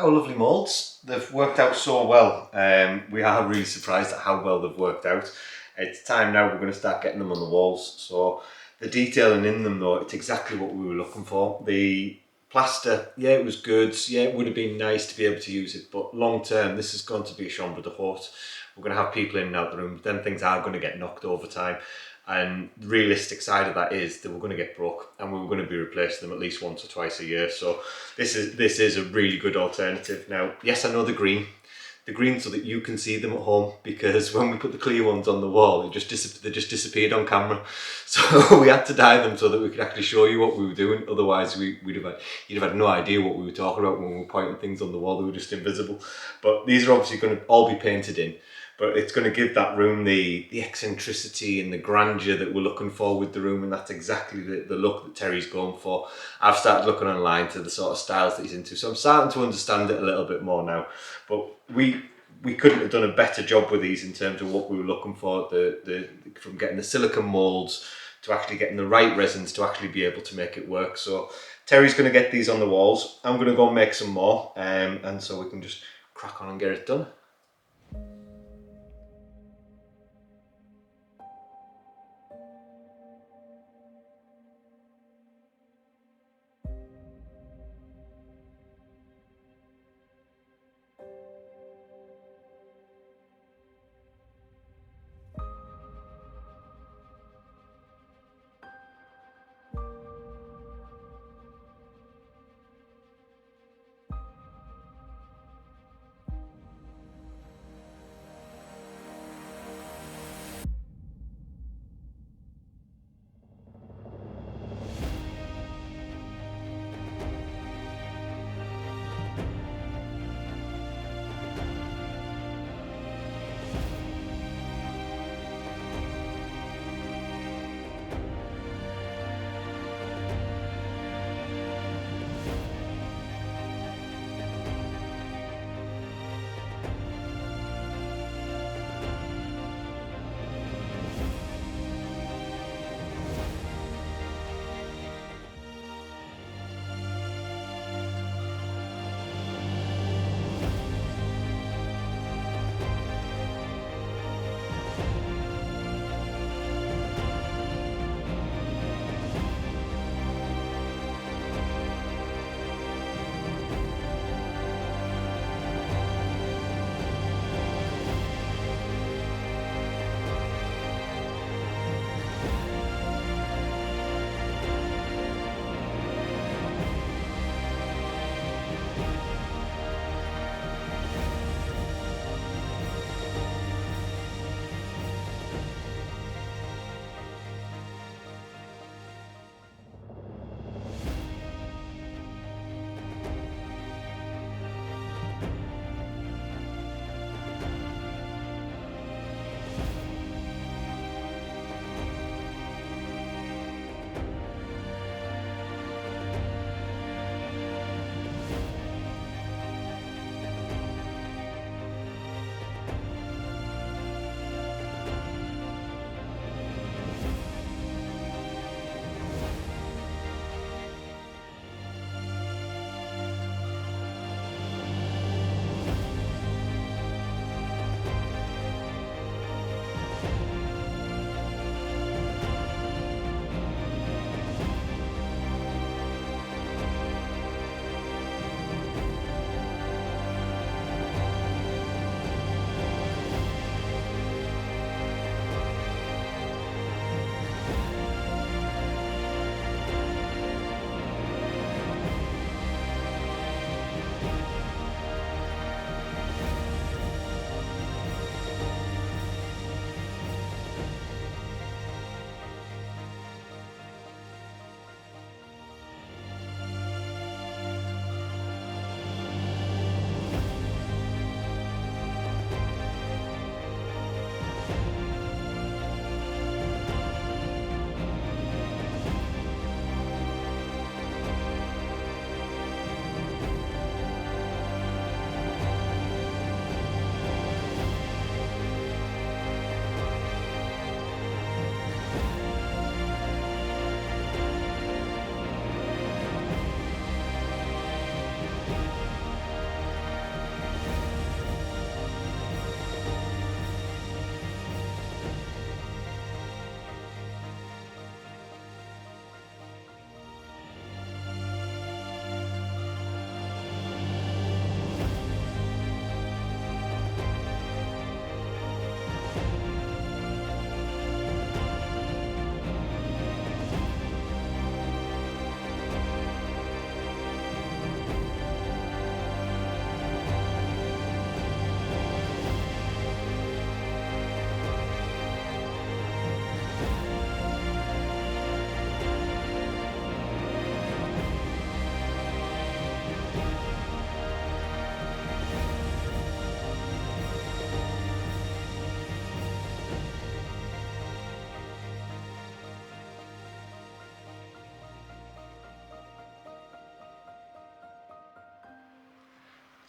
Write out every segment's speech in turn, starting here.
our lovely moulds. They've worked out so well. We are really surprised at how well they've worked out. It's time now we're going to start getting them on the walls. So the detailing in them though, it's exactly what we were looking for. The plaster, yeah, it was good. Yeah, it would have been nice to be able to use it, but long term, this is going to be a chambre de haute. We're going to have people in and out the room, then things are going to get knocked over time. And the realistic side of that is that we're going to get broke and we're going to be replacing them at least once or twice a year. So this is a really good alternative. Now, yes, I know the green so that you can see them at home, because when we put the clear ones on the wall, they just disappeared on camera. So we had to dye them so that we could actually show you what we were doing. Otherwise, you'd have had no idea what we were talking about when we were pointing things on the wall. They were just invisible. But these are obviously going to all be painted in. But it's going to give that room the eccentricity and the grandeur that we're looking for with the room, and that's exactly the look that Terry's going for. I've started looking online to the sort of styles that he's into, so I'm starting to understand it a little bit more now. But we couldn't have done a better job with these in terms of what we were looking for, from getting the silicone moulds to actually getting the right resins to actually be able to make it work. So Terry's going to get these on the walls. I'm going to go and make some more, and so we can just crack on and get it done.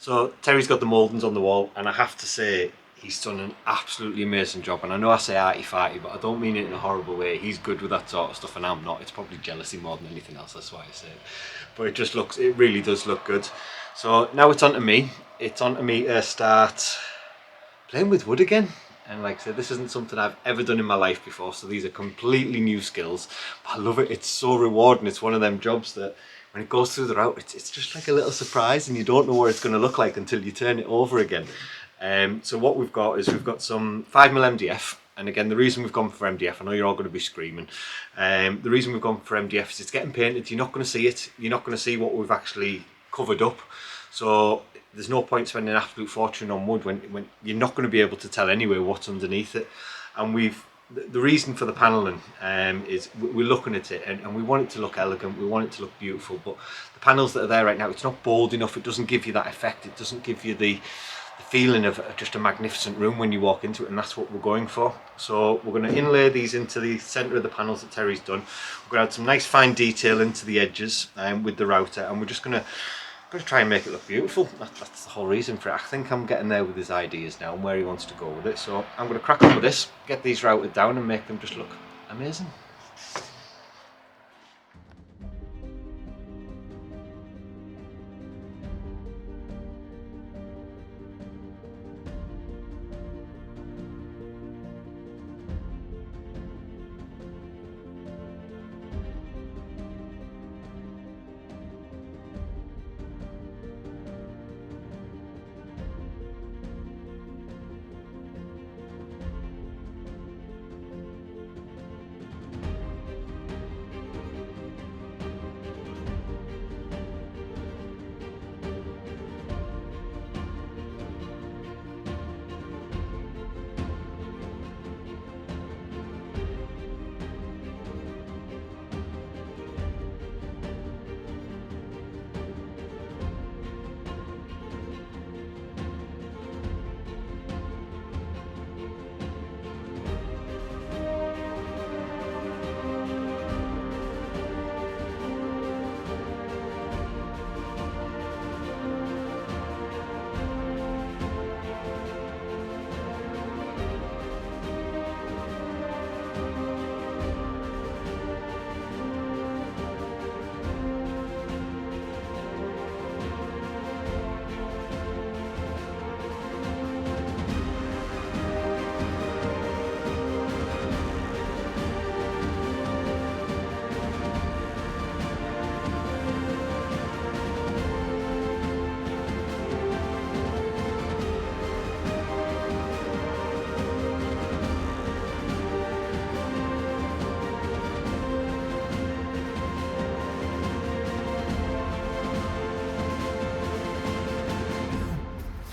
So Terry's got the mouldings on the wall, and I have to say he's done an absolutely amazing job. And I know I say arty-farty, but I don't mean it in a horrible way. He's good with that sort of stuff and I'm not. It's probably jealousy more than anything else, that's why I say it. But it really does look good. So now it's on to me. It's on to me to start playing with wood again. And like I said, this isn't something I've ever done in my life before, so these are completely new skills. But I love it, it's so rewarding. It's one of them jobs that when it goes through the route, it's just like a little surprise and you don't know what it's going to look like until you turn it over again. So what we've got is we've got some 5mm MDF. And again, the reason we've gone for MDF, I know you're all going to be screaming. The reason we've gone for MDF is it's getting painted, you're not going to see it. You're not going to see what we've actually covered up. So there's no point spending an absolute fortune on wood when you're not going to be able to tell anyway what's underneath it. And the reason for the panelling is we're looking at it and we want it to look elegant, we want it to look beautiful, but the panels that are there right now, it's not bold enough, it doesn't give you that effect, it doesn't give you the feeling of just a magnificent room when you walk into it, and that's what we're going for. So we're going to inlay these into the centre of the panels that Terry's done. We're going to add some nice fine detail into the edges with the router, and we're just going to try and make it look beautiful. That's the whole reason for it. I think I'm getting there with his ideas now and where he wants to go with it. So I'm going to crack on with this, get these routed down and make them just look amazing.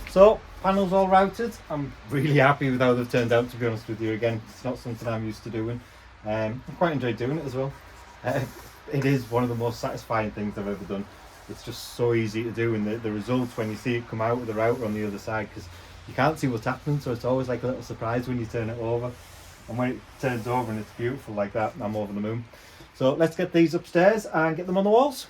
So, panels all routed. I'm really happy with how they've turned out, to be honest with you. Again, it's not something I'm used to doing. I quite enjoyed doing it as well. It is one of the most satisfying things I've ever done. It's just so easy to do, and the results when you see it come out with the router on the other side, because you can't see what's happening, so it's always like a little surprise when you turn it over. And when it turns over and it's beautiful like that, I'm over the moon. So let's get these upstairs and get them on the walls.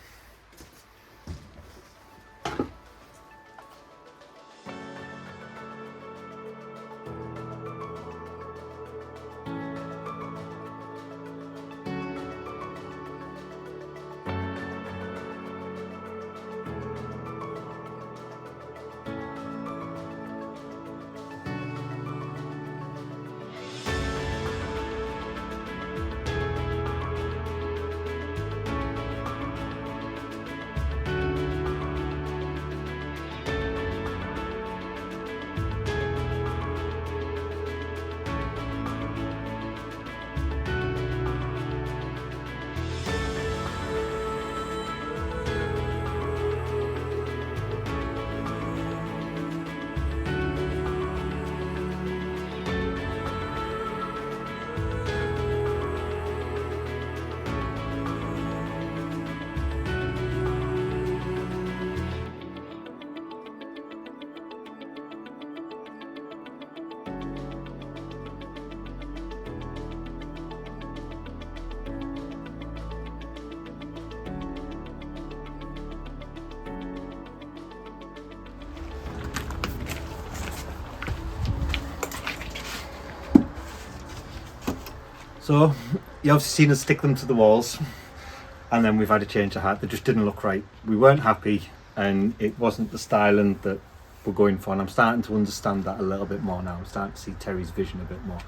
So you obviously seen us stick them to the walls, and then we've had a change of heart. They just didn't look right. We weren't happy, and it wasn't the styling that we're going for, and I'm starting to understand that a little bit more now. I'm starting to see Terry's vision a bit more,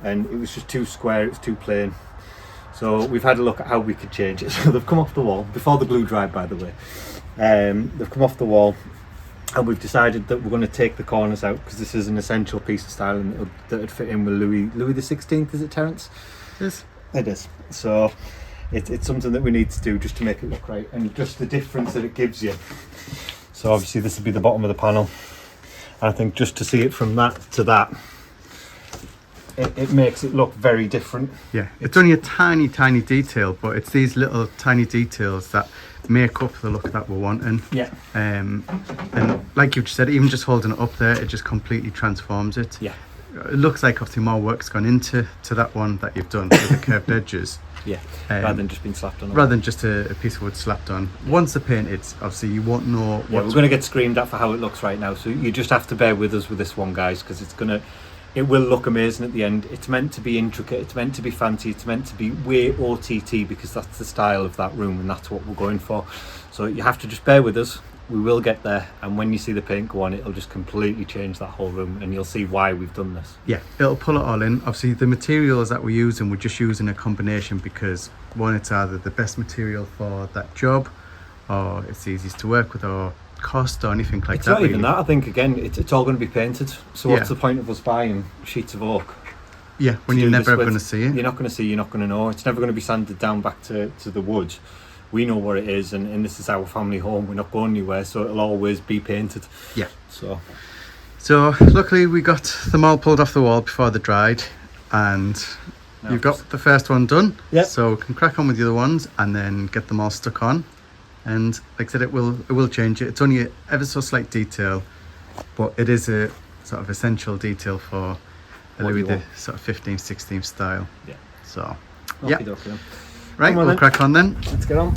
and it was just too square, it was too plain. So we've had a look at how we could change it. So they've come off the wall before the glue dried, by the way. They've come off the wall, and we've decided that we're going to take the corners out because this is an essential piece of styling that would fit in with Louis the 16th. Is it, Terence? Yes, it is. So it's something that we need to do just to make it look right, and just the difference that it gives you. So obviously this would be the bottom of the panel, and I think just to see it from that to that, it makes it look very different. Yeah, it's only a tiny detail, but it's these little tiny details that make up the look that we're wanting. Yeah. And like you've just said, even just holding it up there, it just completely transforms it. Yeah. It looks like obviously more work's gone into that one that you've done with the curved edges. Yeah. Rather than just being slapped on. Rather than just a piece of wood slapped on. Once they're painted, obviously you won't know what. Yeah, we're going to get screamed at for how it looks right now, so you just have to bear with us with this one, guys, because it will look amazing at the end. It's meant to be intricate, it's meant to be fancy, it's meant to be way OTT, because that's the style of that room and that's what we're going for. So you have to just bear with us. We will get there, and when you see the paint go on, it'll just completely change that whole room, and you'll see why we've done this. Yeah, it'll pull it all in. Obviously the materials that we're using, we're just using a combination because one, it's either the best material for that job, or it's the easiest to work with, or cost, or anything like it's that. It's not even that. I think again it's all going to be painted, so what's the point of us buying sheets of oak? Yeah, when you're never ever going to see it. You're not going to see, you're not going to know. It's never going to be sanded down back to the wood. We know what it is, and this is our family home. We're not going anywhere, so it'll always be painted. Yeah. So luckily we got them all pulled off the wall before they dried, and you've got the first one done. Yeah. So we can crack on with the other ones and then get them all stuck on. And like I said, it will change it. It's only an ever so slight detail, but it is a sort of essential detail for Louis the sort of 15th, 16th style. Yeah. So yeah. Right, we'll crack on then. Let's get on.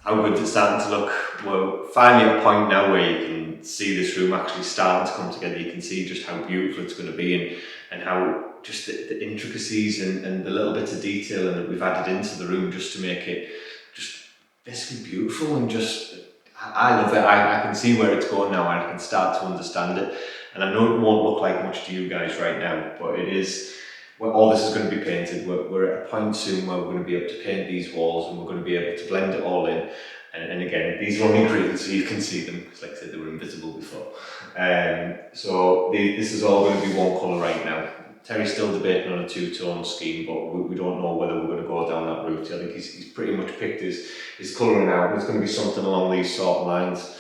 How good it's starting to look. we're finally at a point now where you can see this room actually starting to come together. You can see just how beautiful it's going to be, and how just the intricacies and the little bits of detail that we've added into the room just to make it just basically beautiful. And just, I love it. I can see where it's going now, and I can start to understand it. And I know it won't look like much to you guys right now, but it is. Well, all this is going to be painted. We're at a point soon where we're going to be able to paint these walls, and we're going to be able to blend it all in. And again, these are only green, so you can see them, because like I said, they were invisible before. So this is all going to be one colour right now. Terry's still debating on a two-tone scheme, but we don't know whether we're going to go down that route. I think he's pretty much picked his colouring out, and it's going to be something along these sort of lines,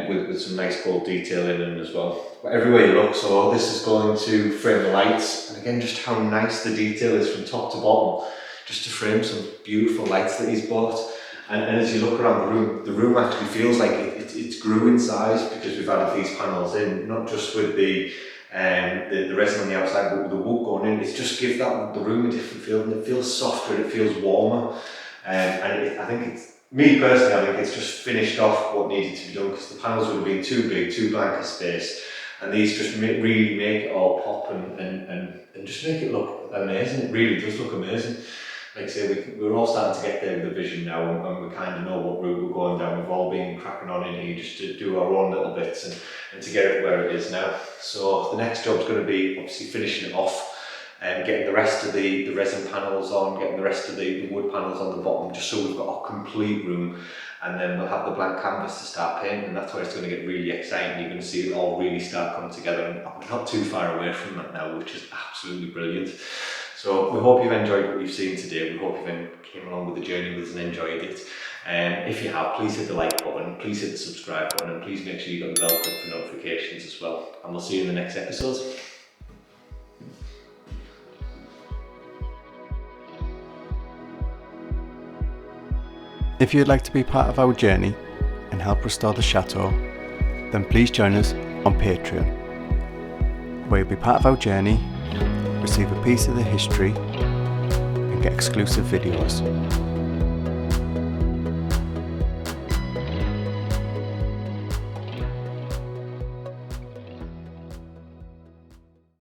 with some nice gold detail in it as well. But everywhere you look, so this is going to frame the lights, and again, just how nice the detail is from top to bottom, just to frame some beautiful lights that he's bought. And as you look around the room actually feels like it's grew in size, because we've added these panels in, not just with the resin on the outside, but with the wood going in. It's just gives the room a different feel, and it feels softer and it feels warmer. I think it's, me personally, I think it's just finished off what needed to be done, because the panels would have been too big, too blank a space, and these just really make it all pop and just make it look amazing. It really does look amazing. Like I say, we're all starting to get there with the vision now, and we kind of know what route we're going down. We've all been cracking on in here just to do our own little bits and to get it where it is now. So the next job's going to be obviously finishing it off, and getting the rest of the resin panels on, getting the rest of the wood panels on the bottom, just so we've got a complete room. And then we'll have the blank canvas to start painting, and that's where it's going to get really exciting. You're going to see it all really start coming together, and we're not too far away from that now, which is absolutely brilliant. So we hope you've enjoyed what you've seen today. We hope you came along with the journey with us and enjoyed it. If you have, please hit the like button, please hit the subscribe button, and please make sure you got the bell click for notifications as well. And we'll see you in the next episode. If you'd like to be part of our journey and help restore the chateau, then please join us on Patreon, where you'll be part of our journey, receive a piece of the history, and get exclusive videos.